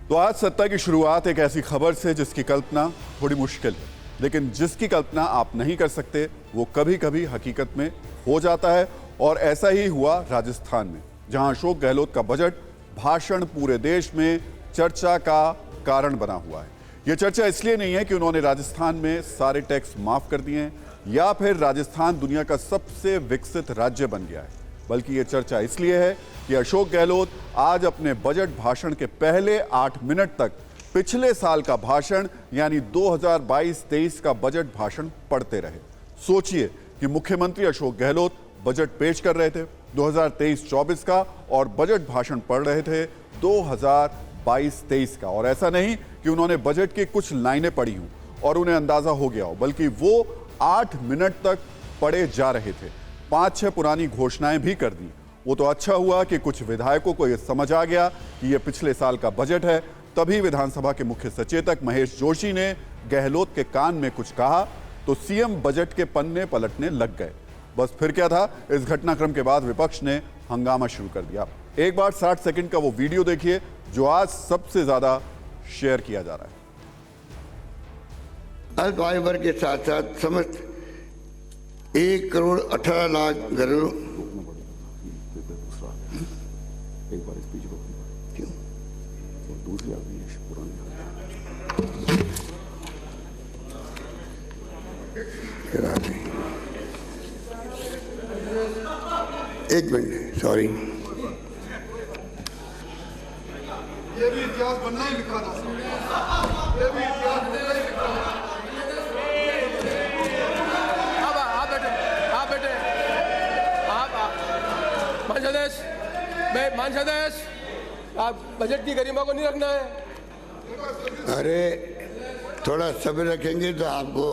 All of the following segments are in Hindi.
तो आज सत्ता की शुरुआत एक ऐसी खबर से जिसकी कल्पना थोड़ी मुश्किल है, लेकिन जिसकी कल्पना आप नहीं कर सकते वो कभी कभी हकीकत में हो जाता है। और ऐसा ही हुआ राजस्थान में, जहां अशोक गहलोत का बजट भाषण पूरे देश में चर्चा का कारण बना हुआ है। यह चर्चा इसलिए नहीं है कि उन्होंने राजस्थान में सारे टैक्स माफ कर दिए हैं या फिर राजस्थान दुनिया का सबसे विकसित राज्य बन गया है, बल्कि यह चर्चा इसलिए है कि अशोक गहलोत आज अपने बजट भाषण के पहले 8 मिनट तक पिछले साल का भाषण यानी 2022-23 का बजट भाषण पढ़ते रहे। सोचिए कि मुख्यमंत्री अशोक गहलोत बजट पेश कर रहे थे 2023-24 का और बजट भाषण पढ़ रहे थे 2022-23 का। और ऐसा नहीं कि उन्होंने बजट की कुछ लाइनें पढ़ी हों और उन्हें अंदाजा हो गया हो, बल्कि वो 8 मिनट तक पढ़े जा रहे थे। 5-6 पुरानी घोषणाएं भी कर दी। वो तो अच्छा हुआ कि कुछ विधायकों को यह समझ आ गया कि यह पिछले साल का बजट है। तभी विधानसभा के मुख्य सचेतक महेश जोशी ने गहलोत के कान में कुछ कहा तो सीएम बजट के पन्ने पलटने लग गए। बस फिर क्या था, इस घटनाक्रम के बाद विपक्ष ने हंगामा शुरू कर दिया। एक बार 60 सेकंड का वो वीडियो देखिए जो आज सबसे ज्यादा शेयर किया जा रहा है। अल्प आयु वर्ग के साथ साथ समस्त 1,18,00,000 घरों एक बार स्पीच को क्यों और दूसरी आदमी पुरानी एक मिनट, सॉरी। ये भी इतिहास बनना ही लिखा था। ये भी इतिहास बनना ही लिखा था। आप बेटे मानसादेश आप बजट की गरिमा को नहीं रखना है। अरे थोड़ा सब्र रखेंगे तो आपको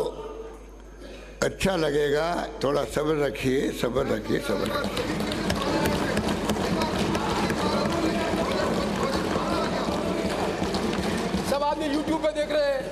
अच्छा लगेगा। थोड़ा सब्र रखिए, सब्र रखिए, सब्र रखिए। सब आदमी YouTube पे देख रहे हैं।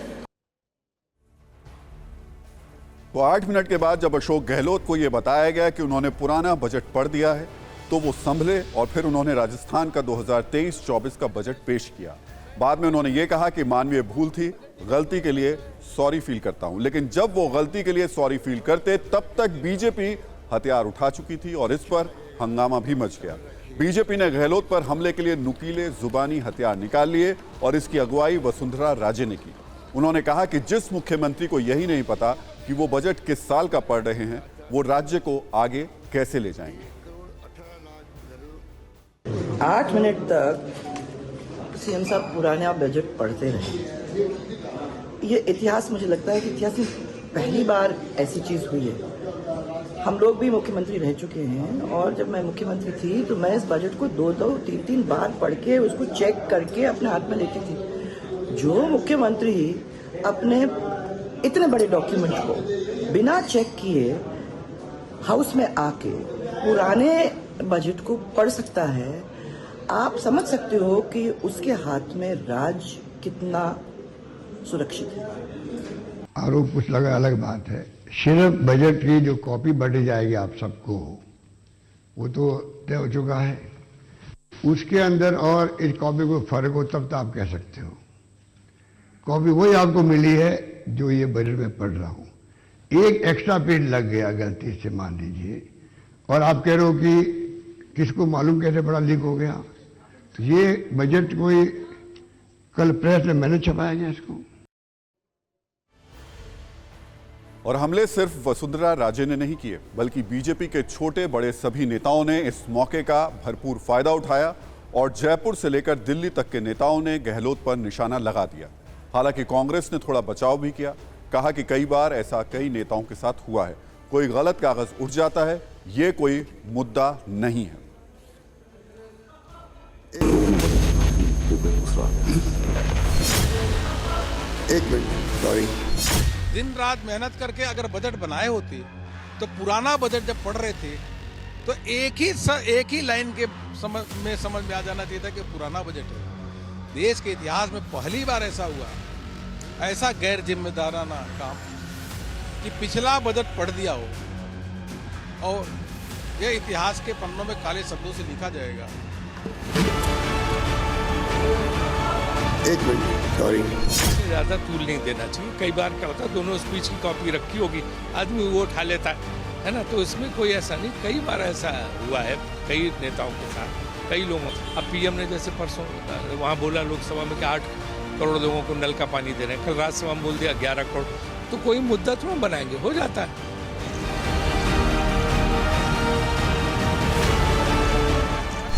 तो 8 मिनट के बाद जब अशोक गहलोत को यह बताया गया कि उन्होंने पुराना बजट पढ़ दिया है तो वो संभले और फिर उन्होंने राजस्थान का 2023-24 का बजट पेश किया। बाद में उन्होंने ये कहा कि मानवीय भूल थी, गलती के लिए सॉरी फील करता हूं। लेकिन जब वो गलती के लिए सॉरी फील करते तब तक बीजेपी हथियार उठा चुकी थी और इस पर हंगामा भी मच गया। बीजेपी ने गहलोत पर हमले के लिए नुकीले जुबानी हथियार निकाल लिए और इसकी अगुवाई वसुंधरा राजे ने की। उन्होंने कहा कि जिस मुख्यमंत्री को यही नहीं पता कि वो बजट किस साल का पढ़ रहे हैं, वो राज्य को आगे कैसे ले जाएंगे। 8 मिनट तक सीएम साहब पुराना बजट पढ़ते रहे। ये इतिहास, मुझे लगता है कि इतिहास में पहली बार ऐसी चीज हुई है। हम लोग भी मुख्यमंत्री रह चुके हैं और जब मैं मुख्यमंत्री थी तो मैं इस बजट को 2-2, 3-3 बार पढ़ के उसको चेक करके अपने हाथ में लेती थी। जो मुख्यमंत्री अपने इतने बड़े डॉक्यूमेंट को बिना चेक किए हाउस में आके पुराने बजट को पढ़ सकता है, आप समझ सकते हो कि उसके हाथ में राज कितना सुरक्षित है। आरोप कुछ लगा अलग बात है। सिर्फ बजट की जो कॉपी बांटी जाएगी आप सबको, वो तो तय हो चुका है। उसके अंदर और इस कॉपी को फर्क हो तब तो आप कह सकते हो। कॉपी वही आपको मिली है जो ये बजट में पढ़ रहा हूं। एक एक्स्ट्रा पेज लग गया गलती से मान लीजिए, और आप कह रहे हो कि किसको मालूम कैसे बड़ा लीक हो गया। तो ये बजट कोई कल प्रेस में मैंने छपाया गया इसको। और हमले सिर्फ वसुंधरा राजे ने नहीं किए, बल्कि बीजेपी के छोटे बड़े सभी नेताओं ने इस मौके का भरपूर फायदा उठाया और जयपुर से लेकर दिल्ली तक के नेताओं ने गहलोत पर निशाना लगा दिया। हालांकि कांग्रेस ने थोड़ा बचाव भी किया, कहा कि कई बार ऐसा कई नेताओं के साथ हुआ है, कोई गलत कागज उठ जाता है, ये कोई मुद्दा नहीं है। एक मिनट, सॉरी। दिन रात मेहनत करके अगर बजट बनाए होते तो पुराना बजट जब पढ़ रहे थे तो एक ही लाइन के समझ में आ जाना चाहिए था कि पुराना बजट है। देश के इतिहास में पहली बार ऐसा हुआ, ऐसा गैर जिम्मेदाराना काम कि पिछला बजट पढ़ दिया हो और यह इतिहास के पन्नों में काले शब्दों से लिखा जाएगा। एक मिनट, सॉरी। ज़्यादा तूल नहीं देना चाहिए। कई बार क्या होता है, दोनों स्पीच की कॉपी रखी होगी, आदमी वो उठा लेता है ना, तो इसमें कोई ऐसा नहीं। कई बार ऐसा हुआ है कई नेताओं के साथ, कई लोगों। अब पीएम ने जैसे परसों वहाँ बोला लोकसभा में कि 8 करोड़ लोगों को नल का पानी दे रहे हैं, कल राज्यसभा में बोल दिया 11 करोड़। तो कोई मुद्दा थोड़ा बनाएंगे, हो जाता है।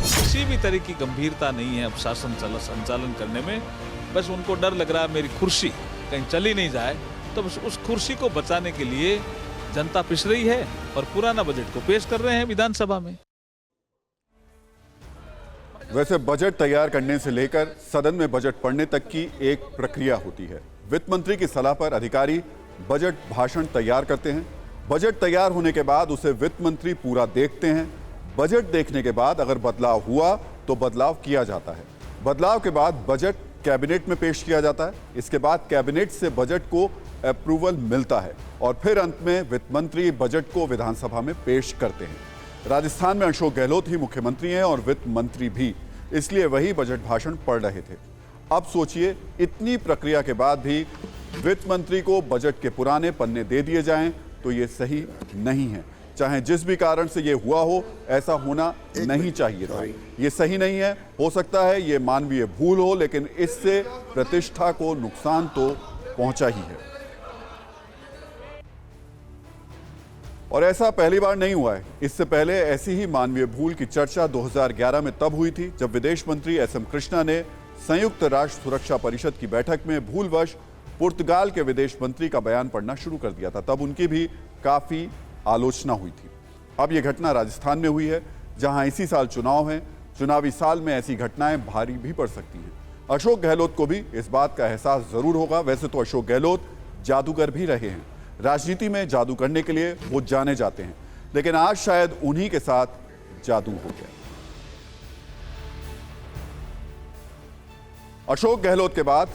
किसी भी तरह की गंभीरता नहीं है अब शासन संचालन करने में। बस उनको डर लग रहा है मेरी कुर्सी कहीं चली नहीं जाए, तो बस उस कुर्सी को बचाने के लिए जनता पिस रही है और पुराना बजट को पेश कर रहे हैं विधानसभा में। वैसे बजट तैयार करने से लेकर सदन में बजट पढ़ने तक की एक प्रक्रिया होती है। वित्त मंत्री की सलाह पर अधिकारी बजट भाषण तैयार करते हैं। बजट तैयार होने के बाद उसे वित्त मंत्री पूरा देखते हैं। बजट देखने के बाद अगर बदलाव हुआ तो बदलाव किया जाता है। बदलाव के बाद बजट कैबिनेट में पेश किया जाता है। इसके बाद कैबिनेट से बजट को अप्रूवल मिलता है और फिर अंत में वित्त मंत्री बजट को विधानसभा में पेश करते हैं। राजस्थान में अशोक गहलोत ही मुख्यमंत्री हैं और वित्त मंत्री भी, इसलिए वही बजट भाषण पढ़ रहे थे। अब सोचिए, इतनी प्रक्रिया के बाद भी वित्त मंत्री को बजट के पुराने पन्ने दे दिए जाएं तो ये सही नहीं है। चाहे जिस भी कारण से ये हुआ हो, ऐसा होना नहीं चाहिए था। ये सही नहीं है। हो सकता है ये मानवीय भूल हो, लेकिन इससे प्रतिष्ठा को नुकसान तो पहुंचा ही है। और ऐसा पहली बार नहीं हुआ है। इससे पहले ऐसी ही मानवीय भूल की चर्चा 2011 में तब हुई थी जब विदेश मंत्री एस.एम. कृष्णा ने संयुक्त राष्ट्र सुरक्षा परिषद की बैठक में भूलवश पुर्तगाल के विदेश मंत्री का बयान पढ़ना शुरू कर दिया था। तब उनकी भी काफी आलोचना हुई थी। अब यह घटना राजस्थान में हुई है, जहां इसी साल चुनाव है। चुनावी साल में ऐसी घटनाएं भारी भी पड़ सकती हैं। अशोक गहलोत को भी इस बात का एहसास जरूर होगा। वैसे तो अशोक गहलोत जादूगर भी रहे हैं। राजनीति में जादू करने के लिए वो जाने जाते हैं, लेकिन आज शायद उन्हीं के साथ जादू हो गया। अशोक गहलोत के बाद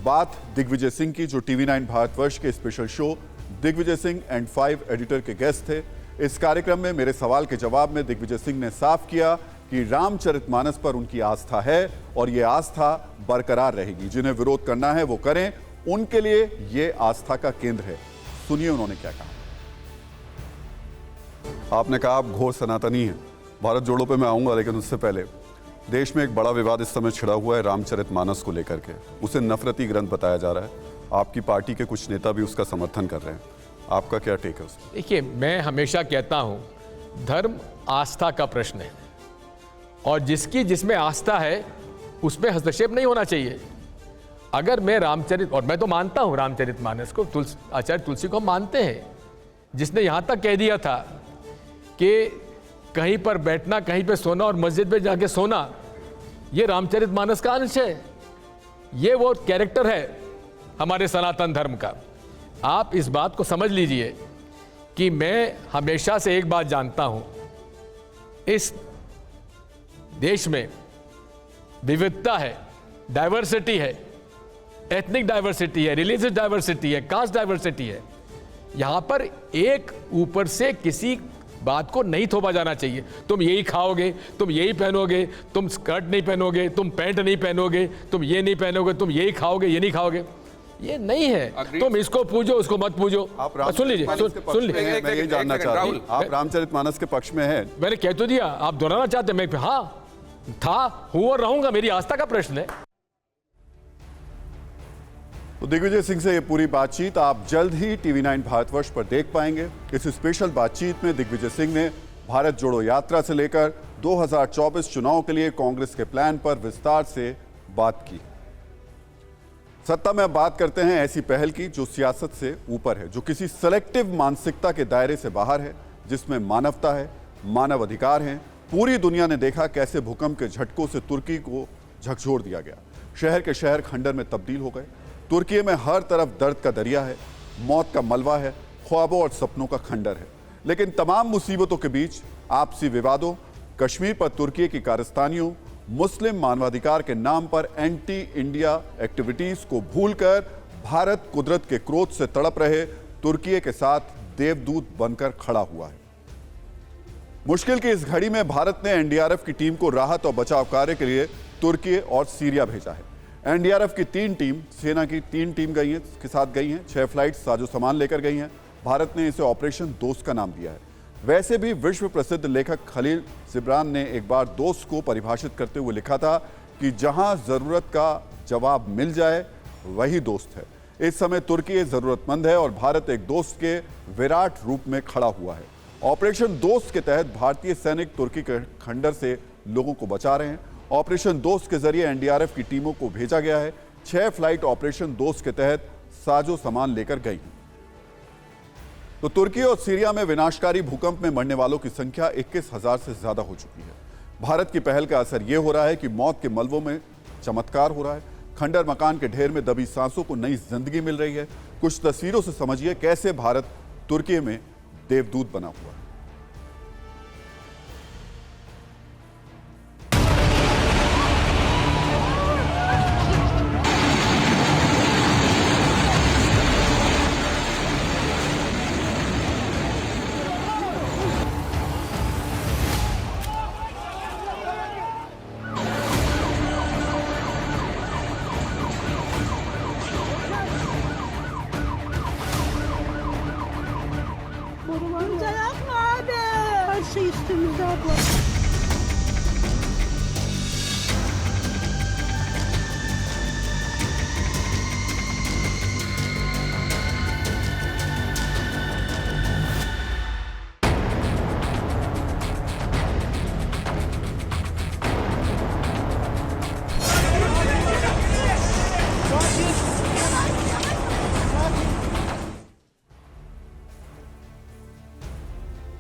बात दिग्विजय सिंह की, जो TV9 भारतवर्ष के special show Digvijay Singh and 5 editor के गेस्ट थे। इस कार्यक्रम में मेरे सवाल के जवाब में दिग्विजय सिंह ने साफ किया कि रामचरितमानस पर उनकी आस्था है और ये आस्था बरकरार रहेगी। जिन्हें विरोध करना है वो करें, उनके लिए ये आस्था का केंद्र है। सुनिए उन्होंने क्या कहा। आपने कहा आप घोर सनातनी हैं। भारत जोड़ो पे मैं आऊंगा, लेकिन उससे पहले देश में एक बड़ा विवाद इस समय छिड़ा हुआ है रामचरितमानस को लेकर के। उसे नफरती ग्रंथ बताया जा रहा है। आपकी पार्टी के कुछ नेता भी उसका समर्थन कर रहे हैं। आपका क्या टेक है उसमें? देखिए, मैं हमेशा कहता हूं, धर्म आस्था का प्रश्न है और जिसमें आस्था है उसमें हस्तक्षेप नहीं होना चाहिए। अगर मैं और मैं तो मानता हूं रामचरितमानस को, आचार्य तुलसी को हम मानते हैं, जिसने यहां तक कह दिया था कि कहीं पर बैठना, कहीं पे सोना और मस्जिद में जाके सोना, ये रामचरितमानस का अंश है। ये वो कैरेक्टर है हमारे सनातन धर्म का। आप इस बात को समझ लीजिए कि मैं हमेशा से एक बात जानता हूं, इस देश में विविधता है, डाइवर्सिटी है, एथनिक डाइवर्सिटी है, रिलीजियस डाइवर्सिटी है, कास्ट डाइवर्सिटी है। यहां पर एक ऊपर से किसी बात को नहीं थोपा जाना चाहिए। तुम यही खाओगे, तुम यही पहनोगे, तुम स्कर्ट नहीं पहनोगे, तुम पैंट नहीं पहनोगे, तुम ये नहीं पहनोगे, तुम यही खाओगे, ये नहीं खाओगे, ये नहीं है। तुम इसको पूजो, उसको मत पूजो। सुन लीजिए, सुन लीजिए, मैं यही जानना चाहता हूं, आप रामचरितमानस के पक्ष में हैं? मैंने कह तो दिया, आप दोहराना चाहते हैं? मैं हाँ था, हूं और रहूंगा। मेरी आस्था का प्रश्न है। तो दिग्विजय सिंह से ये पूरी बातचीत आप जल्द ही TV9 भारतवर्ष पर देख पाएंगे। इस स्पेशल बातचीत में दिग्विजय सिंह ने भारत जोड़ो यात्रा से लेकर 2024 चुनाव के लिए कांग्रेस के प्लान पर विस्तार से बात की। सत्ता में अब बात करते हैं ऐसी पहल की जो सियासत से ऊपर है, जो किसी सेलेक्टिव मानसिकता के दायरे से बाहर है, जिसमें मानवता है, मानव अधिकार हैं। पूरी दुनिया ने देखा कैसे भूकंप के झटकों से तुर्की को झकझोर दिया गया। शहर के शहर खंडर में तब्दील हो गए। तुर्की में हर तरफ दर्द का दरिया है, मौत का मलबा है, ख्वाबों और सपनों का खंडर है। लेकिन तमाम मुसीबतों के बीच आपसी विवादों, कश्मीर पर तुर्की की कारस्तानियों, मुस्लिम मानवाधिकार के नाम पर एंटी इंडिया एक्टिविटीज को भूलकर भारत कुदरत के क्रोध से तड़प रहे तुर्की के साथ देवदूत बनकर खड़ा हुआ है। मुश्किल की इस घड़ी में भारत ने NDRF की टीम को राहत और बचाव कार्य के लिए तुर्की और सीरिया भेजा है। एनडीआरएफ की 3 टीम, सेना की 3 टीम गई हैं, के साथ गई हैं। 6 फ्लाइट साजो सामान लेकर गई हैं। भारत ने इसे ऑपरेशन दोस्त का नाम दिया है। वैसे भी विश्व प्रसिद्ध लेखक खलील जिब्रान ने एक बार दोस्त को परिभाषित करते हुए लिखा था कि जहां जरूरत का जवाब मिल जाए वही दोस्त है। इस समय तुर्की जरूरतमंद है और भारत एक दोस्त के विराट रूप में खड़ा हुआ है। ऑपरेशन दोस्त के तहत भारतीय सैनिक तुर्की के खंडर से लोगों को बचा रहे हैं। ऑपरेशन दोस्त के जरिए एनडीआरएफ की टीमों को भेजा गया है। 6 फ्लाइट ऑपरेशन दोस्त के तहत साजो सामान लेकर गई। तो तुर्की और सीरिया में विनाशकारी भूकंप में मरने वालों की संख्या 21,000 से ज्यादा हो चुकी है। भारत की पहल का असर यह हो रहा है कि मौत के मलबों में चमत्कार हो रहा है। खंडर मकान के ढेर में दबी सांसों को नई जिंदगी मिल रही है। कुछ तस्वीरों से समझिए कैसे भारत तुर्की में देवदूत बना हुआ है।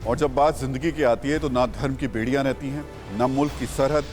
और जब बात जिंदगी की आती है तो ना धर्म की बेड़ियां रहती हैं, ना मुल्क की सरहद,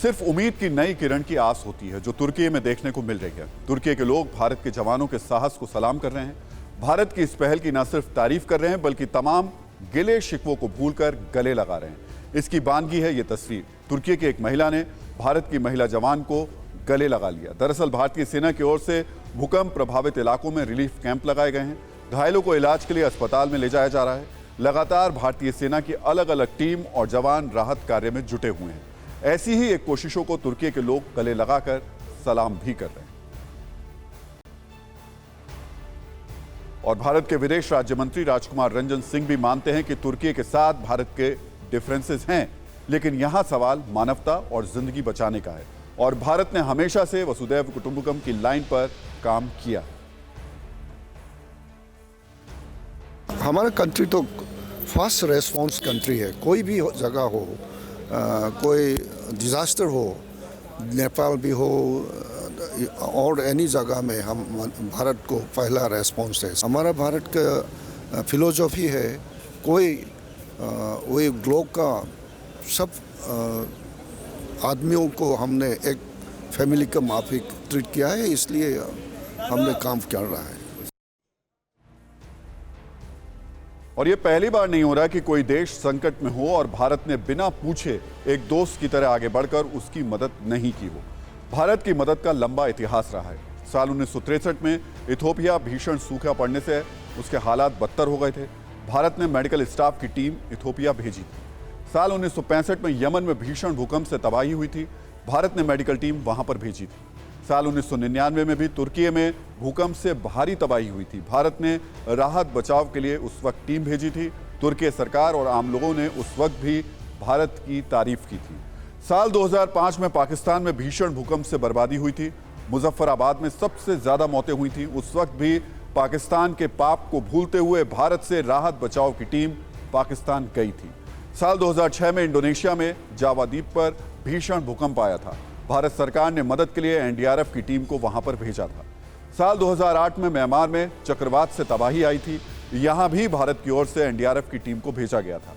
सिर्फ उम्मीद की नई किरण की आस होती है जो तुर्की में देखने को मिल रही है। तुर्की के लोग भारत के जवानों के साहस को सलाम कर रहे हैं। भारत की इस पहल की न सिर्फ तारीफ कर रहे हैं बल्कि तमाम गिले शिकवों को भूलकर गले लगा रहे हैं। इसकी बानगी है ये तस्वीर। तुर्की की एक महिला ने भारत की महिला जवान को गले लगा लिया। दरअसल भारतीय सेना की ओर से भूकंप प्रभावित इलाकों में रिलीफ कैंप लगाए गए हैं। घायलों को इलाज के लिए अस्पताल में ले जाया जा रहा है। लगातार भारतीय सेना की अलग अलग टीम और जवान राहत कार्य में जुटे हुए हैं। ऐसी ही एक कोशिशों को तुर्की के लोग गले लगाकर सलाम भी कर रहे हैं। और भारत के विदेश राज्य मंत्री राजकुमार रंजन सिंह भी मानते हैं कि तुर्की के साथ भारत के डिफरेंसेस हैं, लेकिन यहां सवाल मानवता और जिंदगी बचाने का है। और भारत ने हमेशा से वसुदैव कुटुंबकम की लाइन पर काम किया। हमारा कंट्री तो फास्ट रेस्पॉन्स कंट्री है। कोई भी जगह हो, कोई डिज़ास्टर हो, नेपाल भी हो और एनी जगह में हम भारत को पहला रेस्पॉन्स है। हमारा भारत का फिलोसफी है कोई वही ग्लोब का सब आदमियों को हमने एक फैमिली का माफिक ट्रीट किया है, इसलिए हमने काम कर रहा है। और ये पहली बार नहीं हो रहा कि कोई देश संकट में हो और भारत ने बिना पूछे एक दोस्त की तरह आगे बढ़कर उसकी मदद नहीं की हो। भारत की मदद का लंबा इतिहास रहा है। साल 1963 में इथोपिया भीषण सूखा पड़ने से उसके हालात बदतर हो गए थे। भारत ने मेडिकल स्टाफ की टीम इथोपिया भेजी थी। साल 1965 में यमन में भीषण भूकंप से तबाही हुई थी। भारत ने मेडिकल टीम वहां पर भेजी थी। साल 1999 में भी तुर्की में भूकंप से भारी तबाही हुई थी। भारत ने राहत बचाव के लिए उस वक्त टीम भेजी थी। तुर्की सरकार और आम लोगों ने उस वक्त भी भारत की तारीफ की थी। साल 2005 में पाकिस्तान में भीषण भूकंप से बर्बादी हुई थी। मुजफ्फराबाद में सबसे ज्यादा मौतें हुई थी। उस वक्त भी पाकिस्तान के पाप को भूलते हुए भारत से राहत बचाव की टीम पाकिस्तान गई थी। साल 2006 में इंडोनेशिया में जावा द्वीप पर भीषण भूकंप आया था। भारत सरकार ने मदद के लिए एनडीआरएफ की टीम को वहां पर भेजा था। साल 2008 में म्यांमार में चक्रवात से तबाही आई थी। यहां भी भारत की ओर से एनडीआरएफ की टीम को भेजा गया था।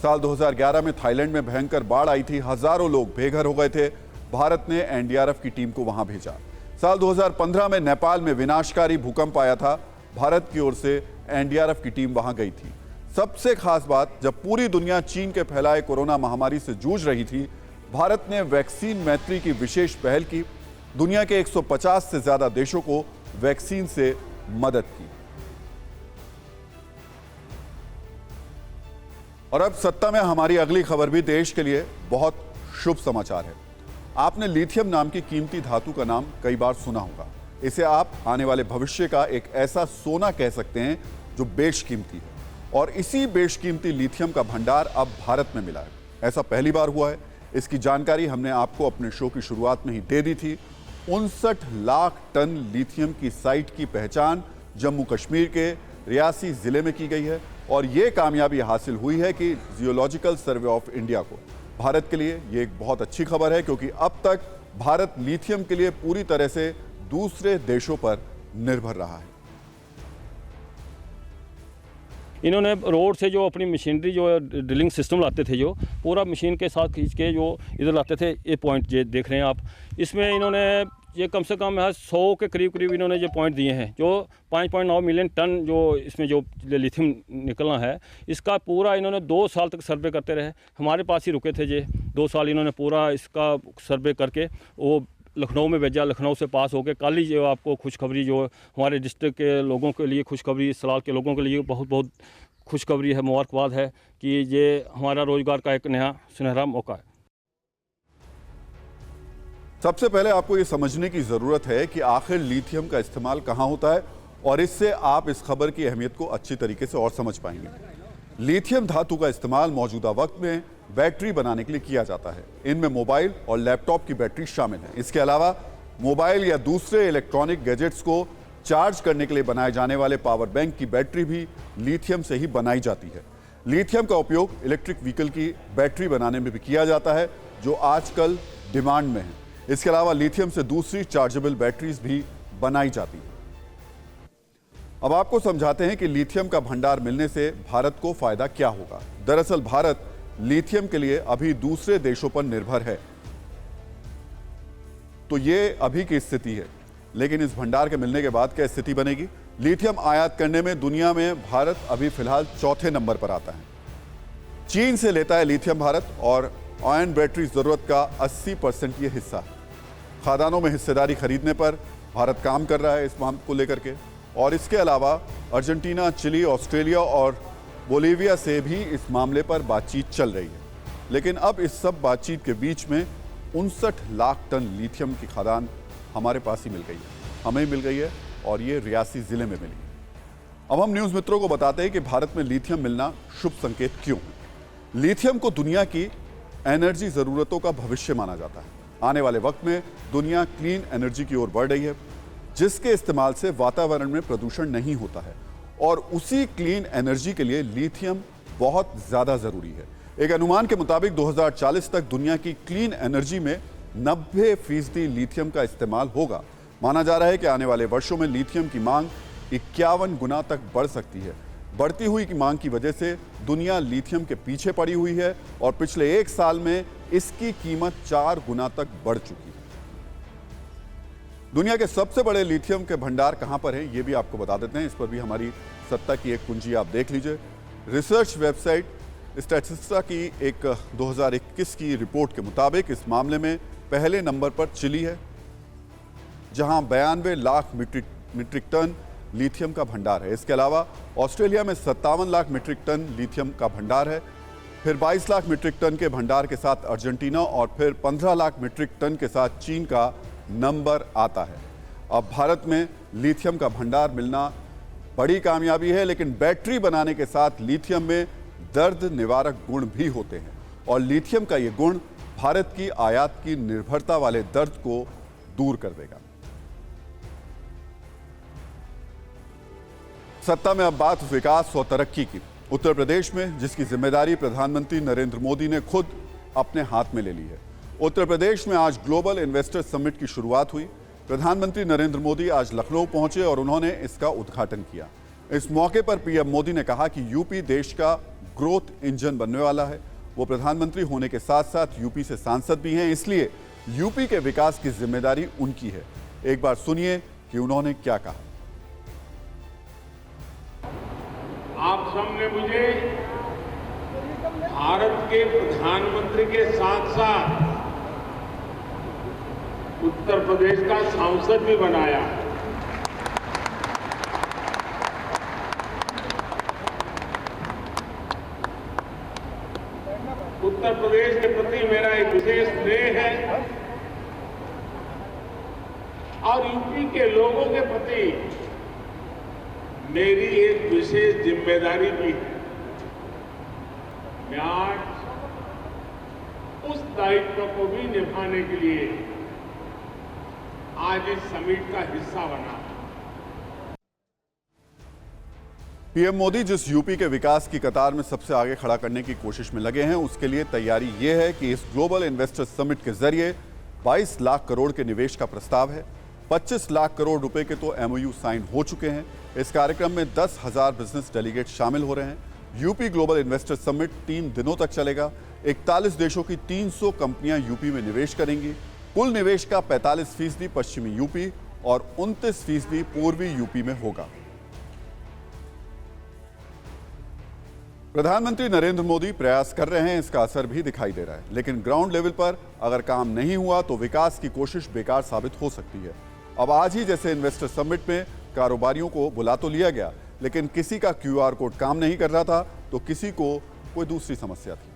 साल 2011 में थाईलैंड में भयंकर बाढ़ आई थी। हजारों लोग बेघर हो गए थे। भारत ने एनडीआरएफ की टीम को वहां भेजा। साल 2015 में नेपाल में विनाशकारी भूकंप आया था। भारत की ओर से एनडीआरएफ की टीम वहां गई थी। सबसे खास बात, जब पूरी दुनिया चीन के फैलाए कोरोना महामारी से जूझ रही थी, भारत ने वैक्सीन मैत्री की विशेष पहल की। दुनिया के 150 से ज्यादा देशों को वैक्सीन से मदद की। और अब सत्ता में हमारी अगली खबर भी देश के लिए बहुत शुभ समाचार है। आपने लिथियम नाम की कीमती धातु का नाम कई बार सुना होगा। इसे आप आने वाले भविष्य का एक ऐसा सोना कह सकते हैं जो बेशकीमती है, और इसी बेशकीमती लिथियम का भंडार अब भारत में मिला है। ऐसा पहली बार हुआ है। इसकी जानकारी हमने आपको अपने शो की शुरुआत में ही दे दी थी। 59 लाख टन लिथियम की साइट की पहचान जम्मू कश्मीर के रियासी जिले में की गई है, और ये कामयाबी हासिल हुई है कि जियोलॉजिकल सर्वे ऑफ इंडिया को। भारत के लिए ये एक बहुत अच्छी खबर है, क्योंकि अब तक भारत लिथियम के लिए पूरी तरह से दूसरे देशों पर निर्भर रहा है। इन्होंने रोड से जो अपनी मशीनरी जो ड्रिलिंग सिस्टम लाते थे, जो पूरा मशीन के साथ खींच के जो इधर लाते थे, ये पॉइंट ये देख रहे हैं आप। इसमें इन्होंने ये कम से कम 100 के करीब इन्होंने ये पॉइंट दिए हैं, जो 5.9 मिलियन टन जो इसमें जो लिथियम निकलना है, इसका पूरा इन्होंने 2 साल तक सर्वे करते रहे। हमारे पास ही रुके थे ये 2 साल, इन्होंने पूरा इसका सर्वे करके वो लखनऊ में भेजा। लखनऊ से पास होकर कल ही जो आपको खुशखबरी, जो हमारे डिस्ट्रिक्ट के लोगों के लिए खुशखबरी, सलाल के लोगों के लिए बहुत बहुत खुशखबरी है, मुबारकबाद है कि ये हमारा रोज़गार का एक नया सुनहरा मौका है। सबसे पहले आपको ये समझने की ज़रूरत है कि आखिर लिथियम का इस्तेमाल कहाँ होता है, और इससे आप इस खबर की अहमियत को अच्छी तरीके से और समझ पाएंगे। लिथियम धातु का इस्तेमाल मौजूदा वक्त में बैटरी बनाने के लिए किया जाता है। इनमें मोबाइल और लैपटॉप की बैटरी शामिल है। इसके अलावा मोबाइल या दूसरे इलेक्ट्रॉनिक गैजेट्स को चार्ज करने के लिए बनाए जाने वाले पावर बैंक की बैटरी भी लिथियम से ही बनाई जाती है। लिथियम का उपयोग इलेक्ट्रिक व्हीकल की बैटरी बनाने में भी किया जाता है, जो आजकल डिमांड में है। इसके अलावा लिथियम से दूसरी चार्जेबल बैटरीज भी बनाई जाती है। अब आपको समझाते हैं कि लिथियम का भंडार मिलने से भारत को फायदा क्या होगा। दरअसल भारत लिथियम के लिए अभी दूसरे देशों पर निर्भर है, तो ये अभी की स्थिति है। लेकिन इस भंडार के मिलने के बाद क्या स्थिति बनेगी? लिथियम आयात करने में दुनिया में भारत अभी फिलहाल 4थे नंबर पर आता है। चीन से लेता है लिथियम भारत, और आयन बैटरी जरूरत का 80% ये हिस्सा है। खादानों में हिस्सेदारी खरीदने पर भारत काम कर रहा है इस मामले को लेकर के, और इसके अलावा अर्जेंटीना, चिली, ऑस्ट्रेलिया और बोलीविया से भी इस मामले पर बातचीत चल रही है। लेकिन अब इस सब बातचीत के बीच में 59 लाख टन लिथियम की खादान हमारे पास ही मिल गई है, हमें मिल गई है, और ये रियासी जिले में मिली है। अब हम न्यूज़ मित्रों को बताते हैं कि भारत में लिथियम मिलना शुभ संकेत क्यों है। लिथियम को दुनिया की एनर्जी ज़रूरतों का भविष्य माना जाता है। आने वाले वक्त में दुनिया क्लीन एनर्जी की ओर बढ़ रही है, जिसके इस्तेमाल से वातावरण में प्रदूषण नहीं होता है, और उसी क्लीन एनर्जी के लिए लिथियम बहुत ज़्यादा ज़रूरी है। एक अनुमान के मुताबिक 2040 तक दुनिया की क्लीन एनर्जी में 90% लिथियम का इस्तेमाल होगा। माना जा रहा है कि आने वाले वर्षों में लिथियम की मांग 51 गुना तक बढ़ सकती है। बढ़ती हुई की मांग की वजह से दुनिया लिथियम के पीछे पड़ी हुई है, और पिछले 1 साल में इसकी कीमत 4 गुना तक बढ़ चुकी है। दुनिया के सबसे बड़े लिथियम के भंडार कहां पर हैं, ये भी आपको बता देते हैं। इस पर भी हमारी सत्ता की एक कुंजी आप देख लीजिए। रिसर्च वेबसाइट स्टैटिस्टिका की एक 2021 की रिपोर्ट के मुताबिक इस मामले में पहले नंबर पर चिली है, जहां 92 लाख मीट्रिक टन लिथियम का भंडार है। इसके अलावा ऑस्ट्रेलिया में 57 लाख मीट्रिक टन लिथियम का भंडार है। फिर 22 लाख मीट्रिक टन के भंडार के साथ अर्जेंटीना, और फिर 15 लाख मीट्रिक टन के साथ चीन का नंबर आता है। अब भारत में लिथियम का भंडार मिलना बड़ी कामयाबी है, लेकिन बैटरी बनाने के साथ लिथियम में दर्द निवारक गुण भी होते हैं, और लिथियम का ये गुण भारत की आयात की निर्भरता वाले दर्द को दूर कर देगा। सत्ता में अब बात विकास और तरक्की की। उत्तर प्रदेश में, जिसकी जिम्मेदारी प्रधानमंत्री नरेंद्र मोदी ने खुद अपने हाथ में ले ली है। उत्तर प्रदेश में आज ग्लोबल इन्वेस्टर समिट की शुरुआत हुई। प्रधानमंत्री नरेंद्र मोदी आज लखनऊ पहुंचे और उन्होंने इसका उद्घाटन किया। इस मौके पर पीएम मोदी ने कहा कि यूपी देश का ग्रोथ इंजन बनने वाला है। वो प्रधानमंत्री होने के साथ साथ यूपी से सांसद भी हैं, इसलिए यूपी के विकास की जिम्मेदारी उनकी है। एक बार सुनिए कि उन्होंने क्या कहा। आप सबने मुझे भारत के प्रधानमंत्री के साथ साथ उत्तर प्रदेश का सांसद भी बनाया। उत्तर प्रदेश के प्रति मेरा एक विशेष स्नेह है और यूपी के लोगों के प्रति मेरी एक विशेष जिम्मेदारी भी है। मैं आज उस दायित्व को भी निभाने के लिए आज इस समिट का हिस्सा बना। पीएम मोदी जिस यूपी के विकास की कतार में सबसे आगे खड़ा करने की कोशिश में लगे हैं, उसके लिए तैयारी यह है कि इस ग्लोबल इन्वेस्टर्स समिट के जरिए 22 लाख करोड़ के निवेश का प्रस्ताव है। 25 लाख करोड़ रुपए के तो एमओयू साइन हो चुके हैं। इस कार्यक्रम में 10,000 बिजनेस डेलीगेट शामिल हो रहे हैं। यूपी ग्लोबल इन्वेस्टर्स समिट 3 दिनों तक चलेगा। 41 देशों की 300 कंपनियां यूपी में निवेश करेंगी। कुल निवेश का 45% पश्चिमी यूपी और 29% पूर्वी यूपी में होगा। प्रधानमंत्री नरेंद्र मोदी प्रयास कर रहे हैं, इसका असर भी दिखाई दे रहा है, लेकिन ग्राउंड लेवल पर अगर काम नहीं हुआ तो विकास की कोशिश बेकार साबित हो सकती है। अब आज ही जैसे इन्वेस्टर समिट में कारोबारियों को बुला तो लिया गया, लेकिन किसी का क्यूआर कोड काम नहीं कर रहा था तो किसी को कोई दूसरी समस्या थी।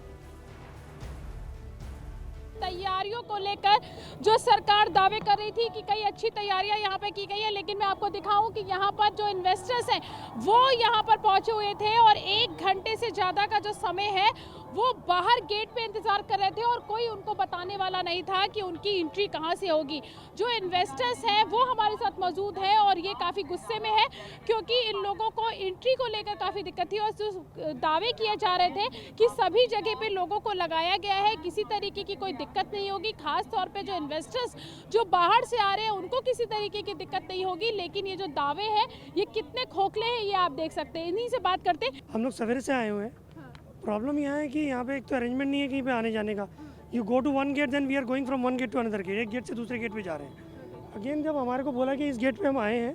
तैयारियों को लेकर जो सरकार दावे कर रही थी कि कई अच्छी तैयारियां यहाँ पे की गई है, लेकिन मैं आपको दिखाऊं कि यहाँ पर जो इन्वेस्टर्स हैं वो यहाँ पर पहुंचे हुए थे और 1 घंटे से ज़्यादा का जो समय है वो बाहर गेट पे इंतजार कर रहे थे और कोई उनको बताने वाला नहीं था कि उनकी एंट्री कहाँ से होगी। जो इन्वेस्टर्स हैं वो हमारे साथ मौजूद हैं और ये काफ़ी गुस्से में है क्योंकि इन लोगों को एंट्री को लेकर काफ़ी दिक्कत थी और जो दावे किए जा रहे थे कि सभी जगह पे लोगों को लगाया गया है, किसी तरीके की कोई दिक्कत नहीं होगी। खास तौर पे जो इन्वेस्टर्स जो बाहर से आ रहे हैं उनको किसी तरीके की दिक्कत नहीं होगी, लेकिन ये जो दावे हैं ये कितने खोखले हैं ये आप देख सकते हैं। इन्हीं से बात करते हैं। हम लोग सवेरे से आए हुए हैं। प्रॉब्लम यहाँ है कि यहाँ पे एक तो अरेंजमेंट नहीं है कहीं पे आने जाने का। You go to one gate then we are going from one gate to another gate, एक गेट से दूसरे गेट पे जा रहे हैं। अगेन जब हमारे को बोला कि इस गेट पे हम आए हैं,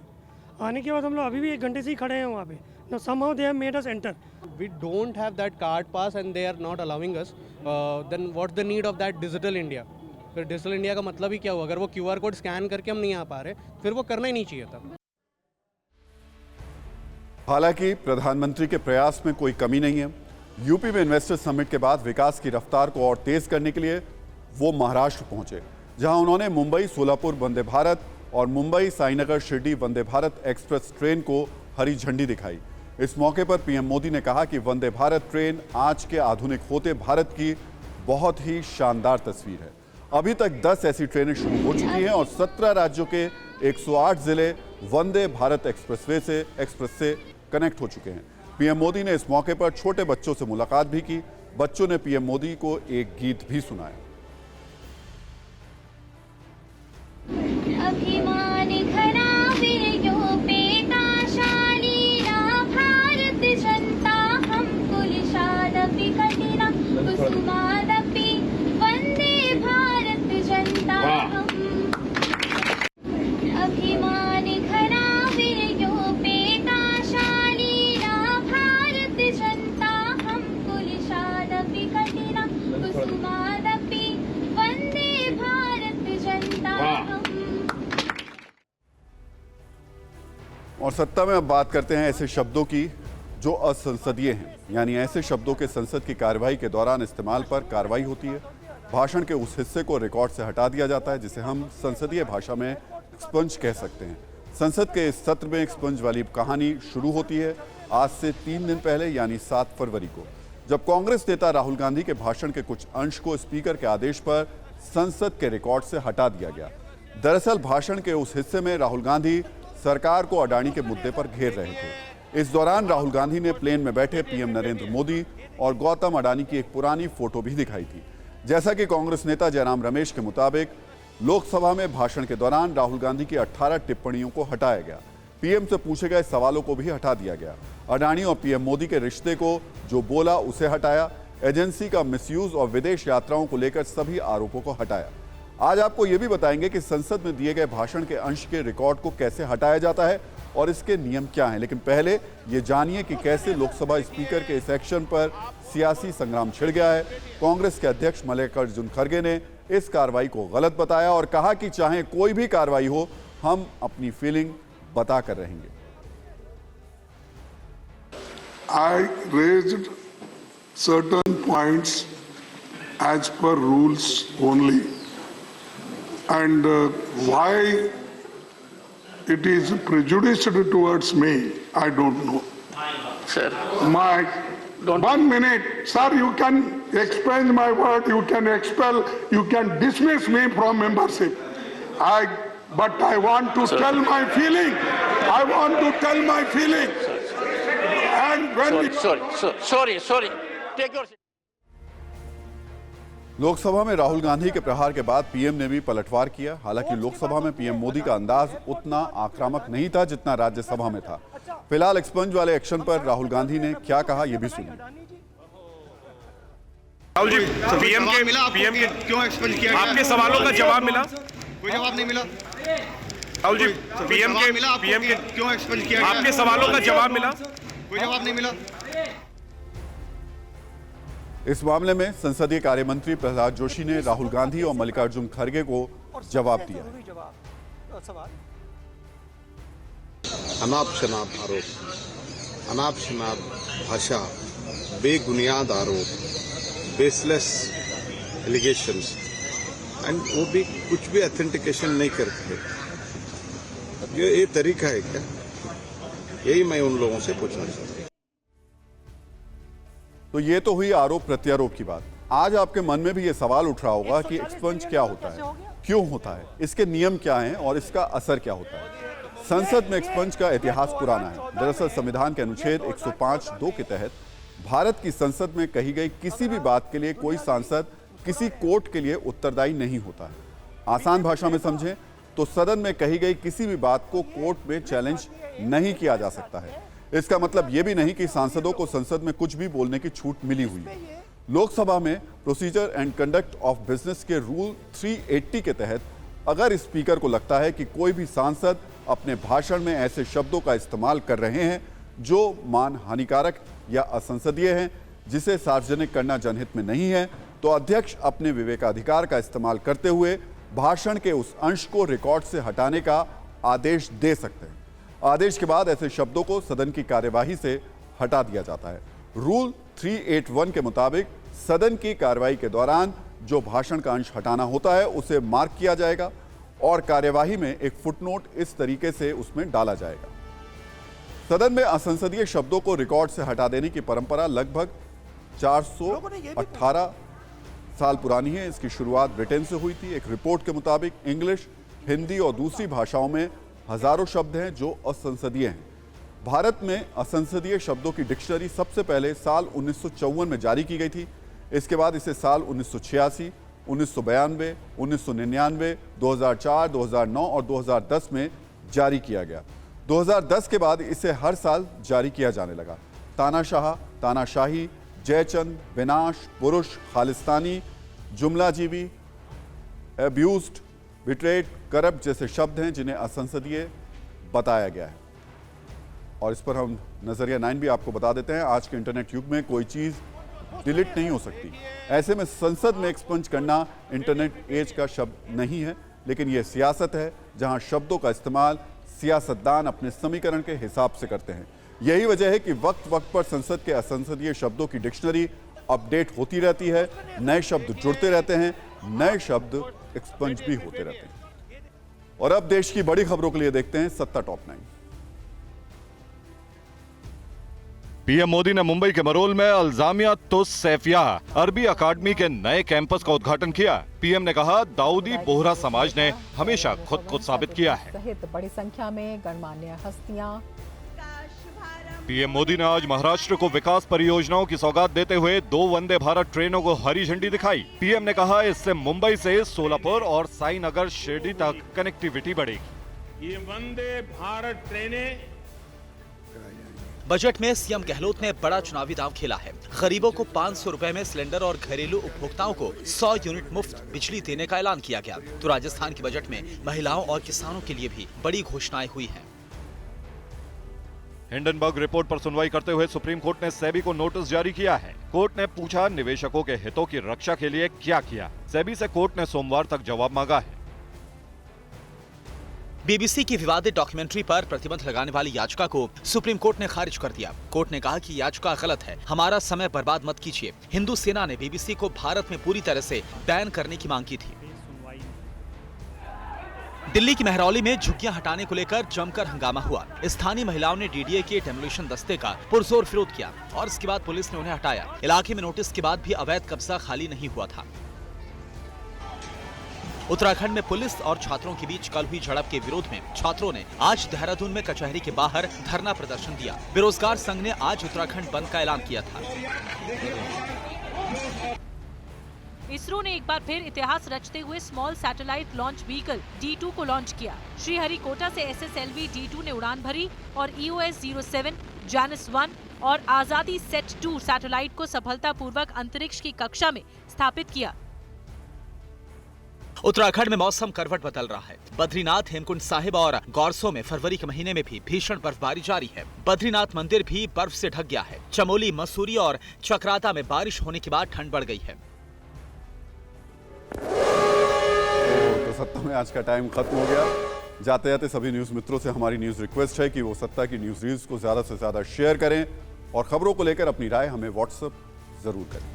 आने के बाद हम लोग अभी भी 1 घंटे से ही खड़े हैं वहाँ पे। Now somehow they have made us enter. We don't have that card pass and they are not allowing us. Then what's the need of that digital India? फिर डिजिटल इंडिया का मतलब ही क्या हुआ? अगर वो QR कोड स्कैन करके हम नहीं आ पा रहे फिर वो करना ही नहीं चाहिए था। हालांकि प्रधानमंत्री के प्रयास में कोई कमी नहीं है। यूपी में इन्वेस्टर समिट के बाद विकास की रफ्तार को और तेज करने के लिए वो महाराष्ट्र पहुंचे, जहां उन्होंने मुंबई सोलापुर वंदे भारत और मुंबई साईनगर शिरडी वंदे भारत एक्सप्रेस ट्रेन को हरी झंडी दिखाई। इस मौके पर पीएम मोदी ने कहा कि वंदे भारत ट्रेन आज के आधुनिक होते भारत की बहुत ही शानदार तस्वीर है। अभी तक 10 ऐसी ट्रेनें शुरू हो चुकी हैं और 17 राज्यों के 108 जिले वंदे भारत एक्सप्रेस से कनेक्ट हो चुके हैं। पीएम मोदी ने इस मौके पर छोटे बच्चों से मुलाकात भी की। बच्चों ने पीएम मोदी को एक गीत भी सुनाया। अभिमान घना पेताशालीना भारत जनता हम कुलिशादपि कठिना कुसुमादपि वंदे भारत जनता हम। अभिमान घना पेताशालीना भारत जनता हम कुलिशादपि कठिना कुसुमादपि वंदे भारत जनता हम। और सत्ता में अब बात करते हैं ऐसे शब्दों की जो असंसदीय हैं, यानी ऐसे शब्दों के संसद की कार्यवाही के दौरान इस्तेमाल पर कार्रवाई होती है। भाषण के उस हिस्से को रिकॉर्ड से हटा दिया जाता है जिसे हम संसदीय भाषा में एक्सपंज कह सकते हैं। संसद के इस सत्र में एक्सपंज वाली कहानी शुरू होती है आज से 3 दिन पहले, यानी 7 फरवरी को, जब कांग्रेस नेता राहुल गांधी के भाषण के कुछ अंश को स्पीकर के आदेश पर संसद के रिकॉर्ड से हटा दिया गया। दरअसल भाषण के उस हिस्से में राहुल गांधी सरकार को अडानी के मुद्दे पर घेर रहे थे। इस दौरान राहुल गांधी ने प्लेन में बैठे पीएम नरेंद्र मोदी और गौतम अडानी की एक पुरानी फोटो भी दिखाई थी। जैसा कि कांग्रेस नेता जयराम रमेश के मुताबिक लोकसभा में भाषण के दौरान राहुल गांधी की 18 टिप्पणियों को हटाया गया। पीएम से पूछे गए सवालों को भी हटा दिया गया। अडानी और पीएम मोदी के रिश्ते को जो बोला उसे हटाया। एजेंसी का मिसयूज और विदेश यात्राओं को लेकर सभी आरोपों को हटाया। आज आपको यह भी बताएंगे कि संसद में दिए गए भाषण के अंश के रिकॉर्ड को कैसे हटाया जाता है और इसके नियम क्या हैं। लेकिन पहले ये जानिए कि कैसे लोकसभा स्पीकर के इस एक्शन पर सियासी संग्राम छिड़ गया है। कांग्रेस के अध्यक्ष मल्लिकार्जुन खड़गे ने इस कार्रवाई को गलत बताया और कहा कि चाहे कोई भी कार्रवाई हो, हम अपनी फीलिंग बता कर रहेंगे। I raised certain points as per rules only. And why it is prejudiced towards me. I don't know. Sir. My 1 minute, sir. You can expunge my word. You can expel. You can dismiss me from membership. But I want to tell my feeling. I want to tell my feeling. And when sorry. Take your. Lok Sabha में राहुल गांधी के प्रहार के बाद पीएम ने भी पलटवार किया। हालांकि लोकसभा में पीएम मोदी का अंदाज उतना आक्रामक नहीं था जितना राज्यसभा में था। फिलहाल एक्सपंज वाले एक्शन पर राहुल गांधी ने क्या कहा, यह भी सुनिए। राहुल जी, पीएम के क्यों एक्सपंज किया गया? आपके सवालों का जवाब मिला? कोई जवाब नहीं मिला। राहुल जी, पीएम के क्यों एक्सपंज किया गया? आपके सवालों का जवाब मिला? कोई जवाब नहीं मिला। इस मामले में संसदीय कार्य मंत्री प्रहलाद जोशी ने राहुल गांधी और मल्लिकार्जुन खड़गे को जवाब दिया। अनाप शनाप आरोप, अनाप शनाप भाषा, बेबुनियाद आरोप, बेसलेस एलिगेशंस, एंड वो भी कुछ भी ऑथेंटिकेशन नहीं करते। ये तरीका है क्या? यही मैं उन लोगों से पूछना चाहता हूँ। तो ये तो हुई आरोप प्रत्यारोप की बात। आज आपके मन में भी ये सवाल उठ रहा होगा कि एक्सपंज क्या होता है, क्यों होता है, इसके नियम क्या हैं और इसका असर क्या होता है। संसद में एक्सपंज का इतिहास पुराना है। दरअसल संविधान के अनुच्छेद 105(2) के तहत भारत की संसद में कही गई किसी भी बात के लिए कोई सांसद किसी कोर्ट के लिए उत्तरदायी नहीं होता है। आसान भाषा में समझें तो सदन में कही गई किसी भी बात को कोर्ट में चैलेंज नहीं किया जा सकता है। इसका मतलब यह भी नहीं कि सांसदों को संसद में कुछ भी बोलने की छूट मिली हुई है। लोकसभा में procedure and conduct of business के रूल 380 के तहत अगर स्पीकर को लगता है कि कोई भी सांसद अपने भाषण में ऐसे शब्दों का इस्तेमाल कर रहे हैं जो मान हानिकारक या असंसदीय हैं, जिसे सार्वजनिक करना जनहित में नहीं है, तो अध्यक्ष अपने विवेकाधिकार का इस्तेमाल करते हुए भाषण के उस अंश को रिकॉर्ड से हटाने का आदेश दे सकते हैं। आदेश के बाद ऐसे शब्दों को सदन की कार्यवाही से हटा दिया जाता है। रूल 381 के मुताबिक सदन की कार्यवाही के दौरान जो भाषण का अंश हटाना होता है उसे मार्क किया जाएगा और कार्यवाही में एक फुटनोट इस तरीके से उसमें डाला जाएगा। सदन में असंसदीय शब्दों को रिकॉर्ड से हटा देने की परंपरा लगभग 418 साल पुरानी है। इसकी शुरुआत ब्रिटेन से हुई थी। एक रिपोर्ट के मुताबिक इंग्लिश, हिंदी और दूसरी भाषाओं में हजारों शब्द हैं जो असंसदीय हैं। भारत में असंसदीय शब्दों की डिक्शनरी सबसे पहले साल 1954 में जारी की गई थी। इसके बाद इसे साल 1986, 1992, 1999, 2004, 2009 और 2010 में जारी किया गया। 2010 के बाद इसे हर साल जारी किया जाने लगा। तानाशाह, तानाशाही, जयचंद, विनाश, पुरुष, खालिस्तानी, जुमलाजीवी, एब्यूज्ड, बिट्रेड, करप्ट जैसे शब्द हैं जिन्हें असंसदीय बताया गया है। और इस पर हम नजरिया 9 भी आपको बता देते हैं। आज के इंटरनेट युग में कोई चीज़ डिलीट नहीं हो सकती। ऐसे में संसद में एक्सपंज करना इंटरनेट एज का शब्द नहीं है, लेकिन यह सियासत है जहां शब्दों का इस्तेमाल सियासतदान अपने समीकरण के हिसाब से करते हैं। यही वजह है कि वक्त वक्त पर संसद के असंसदीय शब्दों की डिक्शनरी अपडेट होती रहती है, नए शब्द जुड़ते रहते हैं, नए शब्द एक्सपंज भी होते रहते हैं। और अब देश की बड़ी खबरों के लिए देखते हैं सत्ता टॉप 9। पीएम मोदी ने मुंबई के मरोल में अल्जामिया तुस सैफिया अरबी अकादमी के नए कैंपस का उद्घाटन किया। पीएम ने कहा, दाऊदी बोहरा समाज ने हमेशा खुद को साबित किया है। सहित बड़ी संख्या में गणमान्य हस्तियां। पीएम मोदी ने आज महाराष्ट्र को विकास परियोजनाओं की सौगात देते हुए 2 वंदे भारत ट्रेनों को हरी झंडी दिखाई। पीएम ने कहा, इससे मुंबई से सोलापुर और साईनगर शिरडी तक कनेक्टिविटी बढ़ेगी। ये वंदे भारत ट्रेनें बजट में सीएम गहलोत ने बड़ा चुनावी दांव खेला है। गरीबों को 500 रुपए में सिलेंडर और घरेलू उपभोक्ताओं को 100 यूनिट मुफ्त बिजली देने का ऐलान किया गया। तो राजस्थान के बजट में महिलाओं और किसानों के लिए भी बड़ी घोषणाएं हुई हैं। हिंडनबर्ग रिपोर्ट पर सुनवाई करते हुए सुप्रीम कोर्ट ने सेबी को नोटिस जारी किया है। कोर्ट ने पूछा, निवेशकों के हितों की रक्षा के लिए क्या किया। सेबी से कोर्ट ने सोमवार तक जवाब मांगा है। बीबीसी की विवादित डॉक्यूमेंट्री पर प्रतिबंध लगाने वाली याचिका को सुप्रीम कोर्ट ने खारिज कर दिया। कोर्ट ने कहा कि याचिका गलत है, हमारा समय बर्बाद मत कीजिए। हिंदू सेना ने बीबीसी को भारत में पूरी तरह से बैन करने की मांग की थी। दिल्ली की महरौली में झुग्गियां हटाने को लेकर जमकर हंगामा हुआ। स्थानीय महिलाओं ने डीडीए के डेमोलिशन दस्ते का पुरजोर विरोध किया और इसके बाद पुलिस ने उन्हें हटाया। इलाके में नोटिस के बाद भी अवैध कब्जा खाली नहीं हुआ था। उत्तराखंड में पुलिस और छात्रों के बीच कल हुई झड़प के विरोध में छात्रों ने आज देहरादून में कचहरी के बाहर धरना प्रदर्शन दिया। बेरोजगार संघ ने आज उत्तराखंड बंद का ऐलान किया था। इसरो ने एक बार फिर इतिहास रचते हुए small satellite launch vehicle D2 को लॉन्च किया। श्रीहरिकोटा से SSLV D2 ने उड़ान भरी और EOS-07, JANIS-1 और आजादी सेट 2 सैटेलाइट को सफलतापूर्वक अंतरिक्ष की कक्षा में स्थापित किया। उत्तराखंड में मौसम करवट बदल रहा है। बद्रीनाथ, हेमकुंड साहिब और गौरसो में फरवरी के महीने में भी भीषण बर्फबारी जारी है। बद्रीनाथ मंदिर भी बर्फ से ढक गया है। चमोली, मसूरी और चक्राता में बारिश होने के बाद ठंड बढ़ गई है। तो सत्ता में आज का टाइम खत्म हो गया। जाते जाते सभी न्यूज मित्रों से हमारी न्यूज रिक्वेस्ट है कि वो सत्ता की न्यूज रील्स को ज्यादा से ज्यादा शेयर करें और खबरों को लेकर अपनी राय हमें व्हाट्सएप जरूर करें।